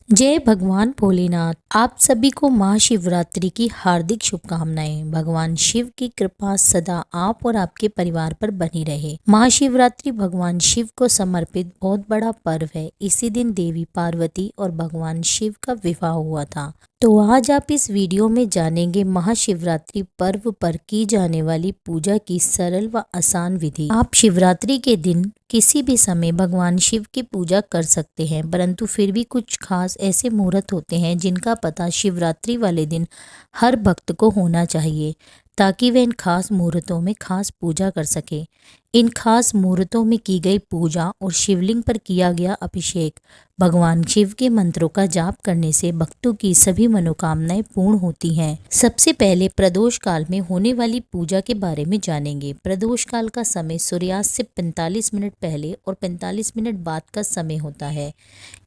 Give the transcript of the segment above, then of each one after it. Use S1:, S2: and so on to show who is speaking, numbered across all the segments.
S1: जय भगवान भोलेनाथ। आप सभी को महाशिवरात्रि की हार्दिक शुभकामनाएं। भगवान शिव की कृपा सदा आप और आपके परिवार पर बनी रहे। महाशिवरात्रि भगवान शिव को समर्पित बहुत बड़ा पर्व है। इसी दिन देवी पार्वती और भगवान शिव का विवाह हुआ था। तो आज आप इस वीडियो में जानेंगे महाशिवरात्रि पर्व पर की जाने वाली पूजा की सरल व आसान विधि। आप शिवरात्रि के दिन किसी भी समय भगवान शिव की पूजा कर सकते हैं, परंतु फिर भी कुछ खास ऐसे मुहूर्त होते हैं जिनका पता शिवरात्रि वाले दिन हर भक्त को होना चाहिए, ताकि वे इन खास मुहूर्तों में खास पूजा कर सके। इन खास मुहूर्तों में की गई पूजा और शिवलिंग पर किया गया अभिषेक, भगवान शिव के मंत्रों का जाप करने से भक्तों की सभी मनोकामनाएं पूर्ण होती हैं। सबसे पहले प्रदोष काल में होने वाली पूजा के बारे में जानेंगे। प्रदोष काल का समय सूर्यास्त से 45 मिनट पहले और 45 मिनट बाद का समय होता है।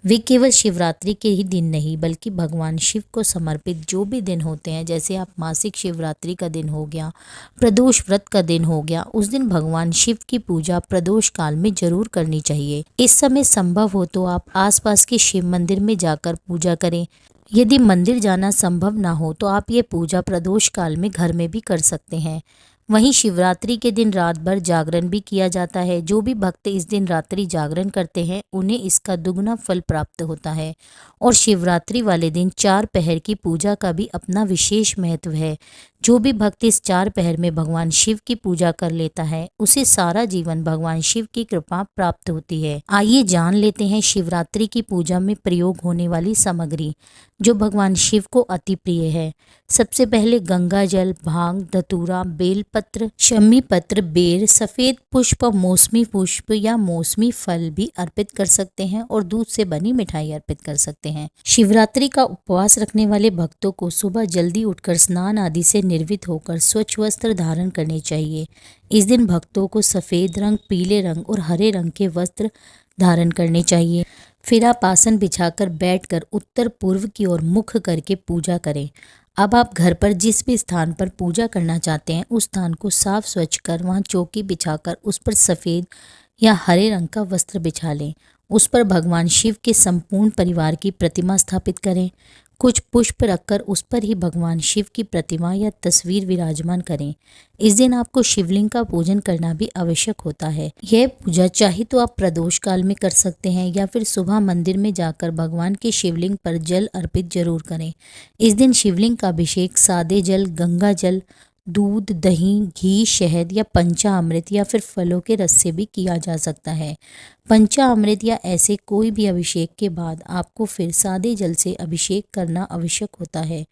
S1: वे केवल शिवरात्रि के ही दिन नहीं, बल्कि भगवान शिव को समर्पित जो भी दिन होते हैं, जैसे आप मासिक शिवरात्रि का दिन हो गया, प्रदोष व्रत का दिन हो गया, उस दिन भगवान शिव की पूजा प्रदोष काल में जरूर करनी चाहिए। इस समय संभव हो तो आप आसपास के शिव मंदिर में जाकर पूजा करें। यदि मंदिर जाना संभव ना हो तो आप ये पूजा प्रदोष काल में घर में भी कर सकते हैं। वहीं शिवरात्रि के दिन रात भर जागरण भी किया जाता है। जो भी भक्त इस दिन रात्रि जागरण करते हैं उन्हें इसका दुगना फल प्राप्त होता है। और शिवरात्रि वाले दिन 4 पहर की पूजा का भी अपना विशेष महत्व है। जो भी भक्त इस 4 पहर में भगवान शिव की पूजा कर लेता है उसे सारा जीवन भगवान शिव की कृपा प्राप्त होती है। आइए जान लेते हैं शिवरात्रि की पूजा में प्रयोग होने वाली सामग्री जो भगवान शिव को अति प्रिय है। सबसे पहले गंगा जल, भांग, धतूरा, बेलपत्र, शमी पत्र, बेर, सफेद पुष्प, मौसमी पुष्प या मौसमी फल भी अर्पित कर सकते हैं और दूध से बनी मिठाई अर्पित कर सकते हैं। शिवरात्रि का उपवास रखने वाले भक्तों को सुबह जल्दी उठकर स्नान आदि से निर्वित होकर स्वच्छ वस्त्र धारण करने चाहिए। इस दिन भक्तों को सफेद रंग, पीले रंग और हरे रंग के वस्त्र धारण करने चाहिए। फिर आप आसन बिछाकर बैठकर उत्तर पूर्व की ओर मुख करके पूजा करें। अब आप घर पर जिस भी स्थान पर पूजा करना चाहते हैं उस स्थान को साफ स्वच्छ कर वहां चौकी बिछाकर उस पर सफ़ेद या हरे रंग का वस्त्र बिछा लें। उस पर भगवान शिव के संपूर्ण परिवार की प्रतिमा स्थापित करें। कुछ पुष्प रखकर उस पर ही भगवान शिव की प्रतिमा या तस्वीर विराजमान करें। इस दिन आपको शिवलिंग का पूजन करना भी आवश्यक होता है। यह पूजा चाहे तो आप प्रदोष काल में कर सकते हैं या फिर सुबह मंदिर में जाकर भगवान के शिवलिंग पर जल अर्पित जरूर करें। इस दिन शिवलिंग का अभिषेक सादे जल, गंगा जल, दूध, दही, घी, शहद या पंचामृत या फिर फलों के रस से भी किया जा सकता है। पंचामृत या ऐसे कोई भी अभिषेक के बाद आपको फिर सादे जल से अभिषेक करना आवश्यक होता है।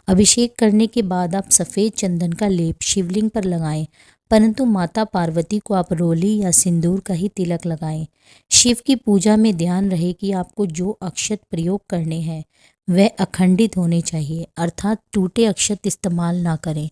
S1: अभिषेक करने के बाद आप सफ़ेद चंदन का लेप शिवलिंग पर लगाएं, परंतु माता पार्वती को आप रोली या सिंदूर का ही तिलक लगाएं। शिव की पूजा में ध्यान रहे कि आपको जो अक्षत प्रयोग करने हैं वह अखंडित होने चाहिए, अर्थात टूटे अक्षत इस्तेमाल ना करें।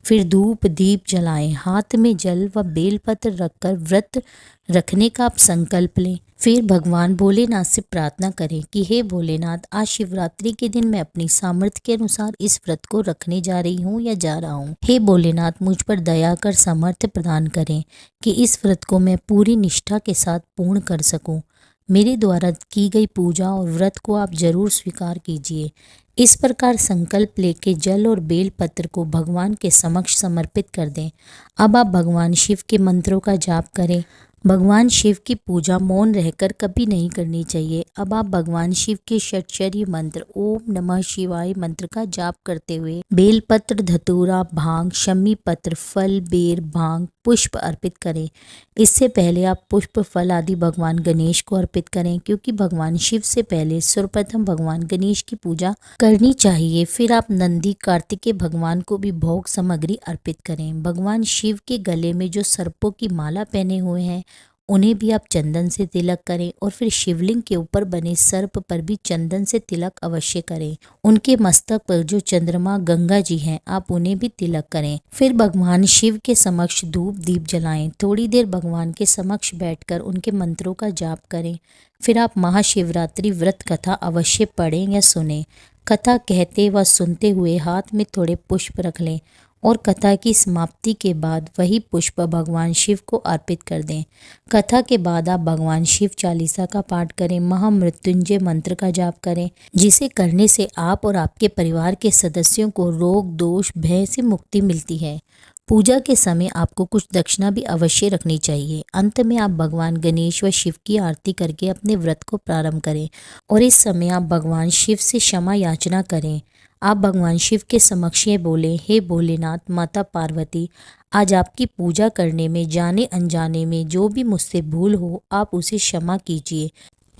S1: फिर धूप दीप जलाएं, हाथ में जल व बेलपत्र रखकर व्रत रखने का आप संकल्प लें। फिर भगवान भोलेनाथ से प्रार्थना करें कि हे भोलेनाथ, आज शिवरात्रि के दिन मैं अपनी सामर्थ्य के अनुसार इस व्रत को रखने जा रही हूँ या जा रहा हूँ। हे भोलेनाथ, मुझ पर दया कर सामर्थ्य प्रदान करें कि इस व्रत को मैं पूरी निष्ठा के साथ पूर्ण कर सकूँ। मेरे द्वारा की गई पूजा और व्रत को आप जरूर स्वीकार कीजिए। इस प्रकार संकल्प लेके जल और बेल पत्र को भगवान के समक्ष समर्पित कर दें। अब आप भगवान शिव के मंत्रों का जाप करें। भगवान शिव की पूजा मौन रहकर कभी नहीं करनी चाहिए। अब आप भगवान शिव के षट्चर्य मंत्र ओम नमः शिवाय मंत्र का जाप करते हुए बेलपत्र, धतूरा, भांग, शमी पत्र, फल, बेर, भांग, पुष्प अर्पित करें। इससे पहले आप पुष्प, फल आदि भगवान गणेश को अर्पित करें, क्योंकि भगवान शिव से पहले सर्वप्रथम भगवान गणेश की पूजा करनी चाहिए। फिर आप नंदी, कार्तिकेय भगवान को भी भोग सामग्री अर्पित करें। भगवान शिव के गले में जो सर्पों की माला पहने हुए हैं उन्हें भी आप चंदन से तिलक करें और फिर शिवलिंग के ऊपर बने सर्प पर भी चंदन से तिलक अवश्य करें। उनके मस्तक पर जो चंद्रमा गंगा जी हैं आप उन्हें भी तिलक करें। फिर भगवान शिव के समक्ष धूप दीप जलाएं। थोड़ी देर भगवान के समक्ष बैठकर उनके मंत्रों का जाप करें। फिर आप महाशिवरात्रि व्रत कथा अवश्य पढ़ें या सुनें। कथा कहते व सुनते हुए हाथ में थोड़े पुष्प रख लें और कथा की समाप्ति के बाद वही पुष्प भगवान शिव को अर्पित कर दें। कथा के बाद आप भगवान शिव चालीसा का पाठ करें, महामृत्युंजय मंत्र का जाप करें, जिसे करने से आप और आपके परिवार के सदस्यों को रोग दोष भय से मुक्ति मिलती है। पूजा के समय आपको कुछ दक्षिणा भी अवश्य रखनी चाहिए। अंत में आप भगवान गणेश व शिव की आरती करके अपने व्रत को प्रारंभ करें और इस समय आप भगवान शिव से क्षमा याचना करें। आप भगवान शिव के समक्ष ये बोले, हे भोलेनाथ, माता पार्वती, आज आपकी पूजा करने में जाने अनजाने में जो भी मुझसे भूल हो आप उसे क्षमा कीजिए।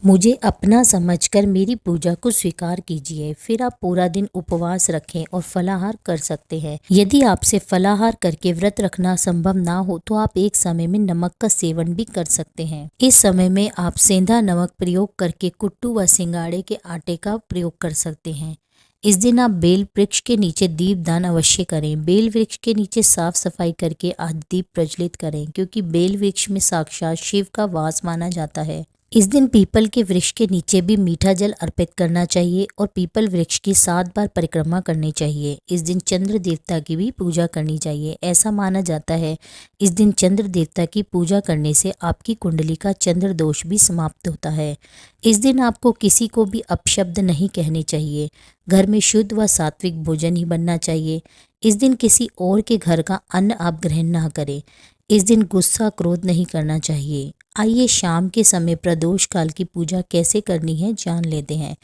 S1: मुझे अपना समझकर मेरी पूजा को स्वीकार कीजिए। फिर आप पूरा दिन उपवास रखें और फलाहार कर सकते हैं। यदि आपसे फलाहार करके व्रत रखना संभव ना हो तो आप एक समय में नमक का सेवन भी कर सकते हैं। इस समय में आप सेंधा नमक प्रयोग करके कुट्टू व सिंगाड़े के आटे का प्रयोग कर सकते हैं। इस दिन आप बेल वृक्ष के नीचे दीपदान अवश्य करें। बेल वृक्ष के नीचे साफ सफाई करके आज दीप प्रज्वलित करें, क्योंकि बेल वृक्ष में साक्षात शिव का वास माना जाता है। इस दिन पीपल के वृक्ष के नीचे भी मीठा जल अर्पित करना चाहिए और पीपल वृक्ष की 7 बार परिक्रमा करनी चाहिए। इस दिन चंद्र देवता की भी पूजा करनी चाहिए। ऐसा माना जाता है इस दिन चंद्र देवता की पूजा करने से आपकी कुंडली का चंद्र दोष भी समाप्त होता है। इस दिन आपको किसी को भी अपशब्द नहीं कहने चाहिए। घर में शुद्ध व सात्विक भोजन ही बनना चाहिए। इस दिन किसी और के घर का अन्न आप ग्रहण ना करें। इस दिन गुस्सा क्रोध नहीं करना चाहिए। आइए शाम के समय प्रदोष काल की पूजा कैसे करनी है जान लेते हैं।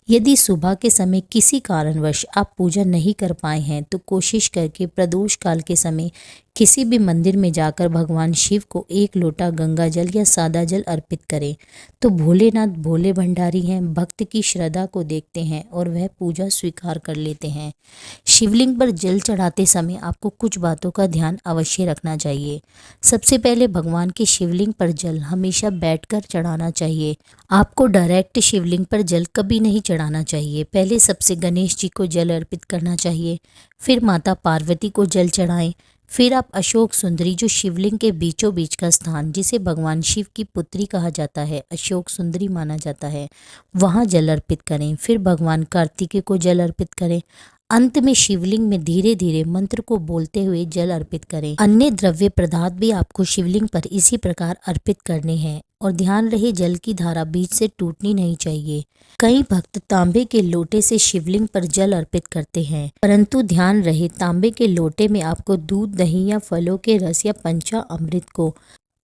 S1: यदि सुबह के समय किसी कारणवश आप पूजा नहीं कर पाए हैं तो कोशिश करके प्रदोष काल के समय किसी भी मंदिर में जाकर भगवान शिव को 1 लोटा गंगा जल या सादा जल अर्पित करें। तो भोलेनाथ भोले भंडारी हैं, भक्त की श्रद्धा को देखते हैं और वह पूजा स्वीकार कर लेते हैं। शिवलिंग पर जल चढ़ाते समय आपको कुछ बातों का ध्यान अवश्य रखना चाहिए। सबसे पहले भगवान के शिवलिंग पर जल हमेशा बैठकर चढ़ाना चाहिए। आपको डायरेक्ट शिवलिंग पर जल कभी नहीं चढ़ाना चाहिए। पहले सबसे गणेश जी को जल अर्पित करना चाहिए, फिर माता पार्वती को जल चढ़ाएं, फिर आप अशोक सुंदरी, जो शिवलिंग के बीचों बीच का स्थान जिसे भगवान शिव की पुत्री कहा जाता है, अशोक सुंदरी माना जाता है, वहां जल अर्पित करें। फिर भगवान कार्तिकेय को जल अर्पित करें। अंत में शिवलिंग में धीरे धीरे मंत्र को बोलते हुए जल अर्पित करें। अन्य द्रव्य पदार्थ भी आपको शिवलिंग पर इसी प्रकार अर्पित करने हैं और ध्यान रहे जल की धारा बीच से टूटनी नहीं चाहिए। कई भक्त तांबे के लोटे से शिवलिंग पर जल अर्पित करते हैं, परंतु ध्यान रहे तांबे के लोटे में आपको दूध, दही या फलों के रस या पंचामृत को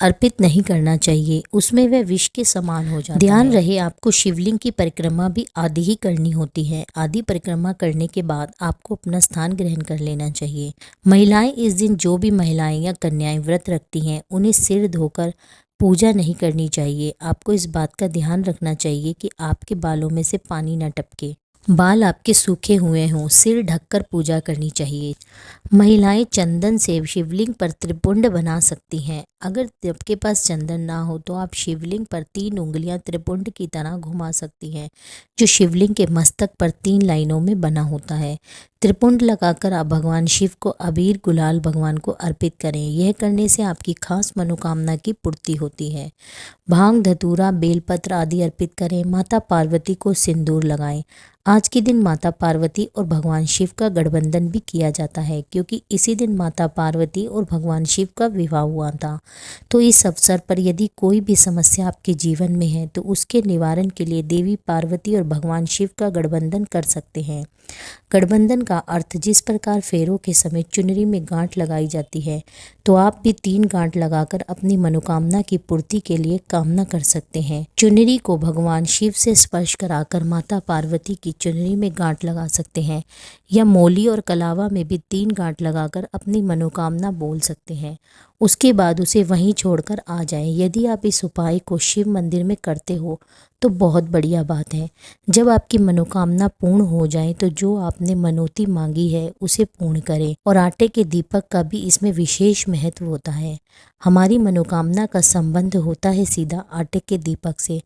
S1: अर्पित नहीं करना चाहिए, उसमें वह विष के समान हो जाता है। ध्यान रहे आपको शिवलिंग की परिक्रमा भी आधी ही करनी होती है। आधी परिक्रमा करने के बाद आपको अपना स्थान ग्रहण कर लेना चाहिए। महिलाएं इस दिन, जो भी महिलाएं या कन्याएं व्रत रखती हैं, उन्हें सिर धोकर पूजा नहीं करनी चाहिए। आपको इस बात का ध्यान रखना चाहिए कि आपके बालों में से पानी न टपके, बाल आपके सूखे हुए हों, सिर ढककर पूजा करनी चाहिए। महिलाएं चंदन से शिवलिंग पर त्रिपुंड बना सकती हैं। अगर आपके पास चंदन ना हो तो आप शिवलिंग पर 3 उंगलियां त्रिपुंड की तरह घुमा सकती हैं, जो शिवलिंग के मस्तक पर 3 लाइनों में बना होता है। त्रिपुंड लगाकर आप भगवान शिव को अबीर गुलाल भगवान को अर्पित करें। यह करने से आपकी खास मनोकामना की पूर्ति होती है। भांग, धतूरा, बेलपत्र आदि अर्पित करें। माता पार्वती को सिंदूर लगाएं। आज के दिन माता पार्वती और भगवान शिव का गठबंधन भी किया जाता है, क्योंकि इसी दिन माता पार्वती और भगवान शिव का विवाह हुआ था। तो इस अवसर पर यदि कोई भी समस्या आपके जीवन में है तो उसके निवारण के लिए देवी पार्वती और भगवान शिव का गठबंधन कर सकते हैं। गठबंधन का अर्थ, जिस प्रकार फेरों के समय चुनरी में गांठ लगाई जाती है, तो आप भी 3 गांठ लगाकर अपनी मनोकामना की पूर्ति के लिए कामना कर सकते हैं। चुनरी को भगवान शिव से स्पर्श कराकर माता पार्वती की चुनरी में गांठ लगा सकते हैं, या मोली और कलावा में भी 3 गांठ लगाकर अपनी मनोकामना बोल सकते हैं। उसके बाद उसे वहीं छोड़कर आ जाएं। यदि आप इस उपाय को शिव मंदिर में करते हो तो बहुत बढ़िया बात है। जब आपकी मनोकामना पूर्ण हो जाए तो जो आपने मनोती मांगी है उसे पूर्ण करें। और आटे के दीपक का भी इसमें विशेष महत्व होता है। हमारी मनोकामना का संबंध होता है सीधा आटे के दीपक से।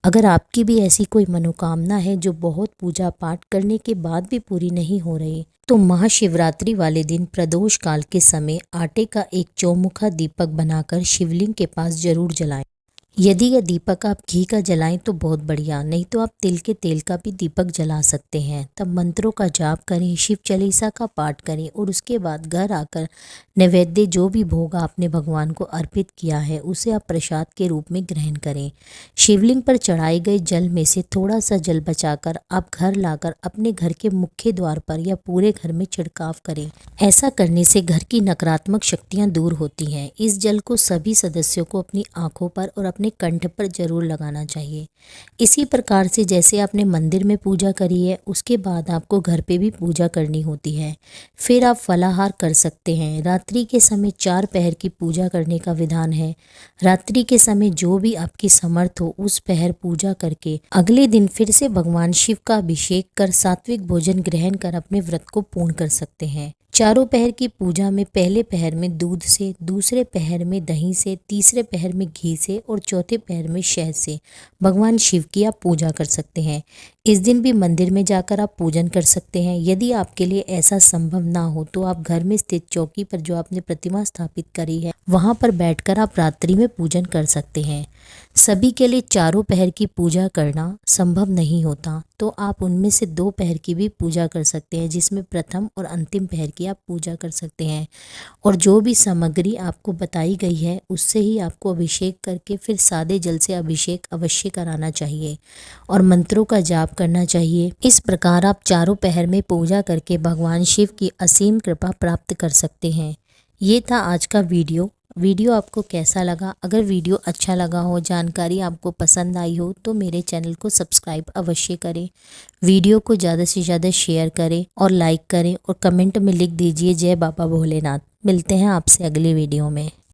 S1: अगर आपकी भी ऐसी कोई मनोकामना है जो बहुत पूजा पाठ करने के बाद भी पूरी नहीं हो रही, तो महाशिवरात्रि वाले दिन प्रदोष काल के समय आटे का एक चौमुखा दीपक बनाकर शिवलिंग के पास जरूर जलाएं। यदि यह दीपक आप घी का जलाएं तो बहुत बढ़िया, नहीं तो आप तिल के तेल का भी दीपक जला सकते हैं। तब मंत्रों का जाप करें, शिव चालीसा का पाठ करें और उसके बाद घर आकर नैवेद्य जो भी भोग आपने भगवान को अर्पित किया है उसे आप प्रसाद के रूप में ग्रहण करें। शिवलिंग पर चढ़ाए गए जल में से थोड़ा सा जल बचाकर आप घर लाकर अपने घर के मुख्य द्वार पर या पूरे घर में छिड़काव करें। ऐसा करने से घर की नकारात्मक शक्तियां दूर होती हैं। इस जल को सभी सदस्यों को अपनी आंखों पर और अपने कंठ पर जरूर लगाना चाहिए। इसी प्रकार से जैसे आपने मंदिर में पूजा करी है उसके बाद आपको घर पे भी पूजा करनी होती है। फिर आप फलाहार कर सकते हैं। रात्रि के समय 4 पहर की पूजा करने का विधान है। रात्रि के समय जो भी आपकी समर्थ हो उस पहर पूजा करके अगले दिन फिर से भगवान शिव का अभिषेक कर सात्विक भोजन ग्रहण कर अपने व्रत को पूर्ण कर सकते हैं। चारों पहर की पूजा में पहले पहर में दूध से, दूसरे पहर में दही से, तीसरे पहर में घी से और चौथे पहर में शहद से भगवान शिव की आप पूजा कर सकते हैं। इस दिन भी मंदिर में जाकर आप पूजन कर सकते हैं। यदि आपके लिए ऐसा संभव ना हो तो आप घर में स्थित चौकी पर जो आपने प्रतिमा स्थापित करी है वहां पर बैठकर आप रात्रि में पूजन कर सकते हैं। सभी के लिए चारों पहर की पूजा करना संभव नहीं होता तो आप उनमें से 2 पहर की भी पूजा कर सकते हैं, जिसमें प्रथम और अंतिम पहर की आप पूजा कर सकते हैं। और जो भी सामग्री आपको बताई गई है उससे ही आपको अभिषेक करके फिर सादे जल से अभिषेक अवश्य कराना चाहिए और मंत्रों का जाप करना चाहिए। इस प्रकार आप चारों पहर में पूजा करके भगवान शिव की असीम कृपा प्राप्त कर सकते हैं। ये था आज का वीडियो आपको कैसा लगा? अगर वीडियो अच्छा लगा हो, जानकारी आपको पसंद आई हो तो मेरे चैनल को सब्सक्राइब अवश्य करें। वीडियो को ज़्यादा से ज़्यादा शेयर करें और लाइक करें और कमेंट में लिख दीजिए जय बाबा भोलेनाथ। मिलते हैं आपसे अगली वीडियो में।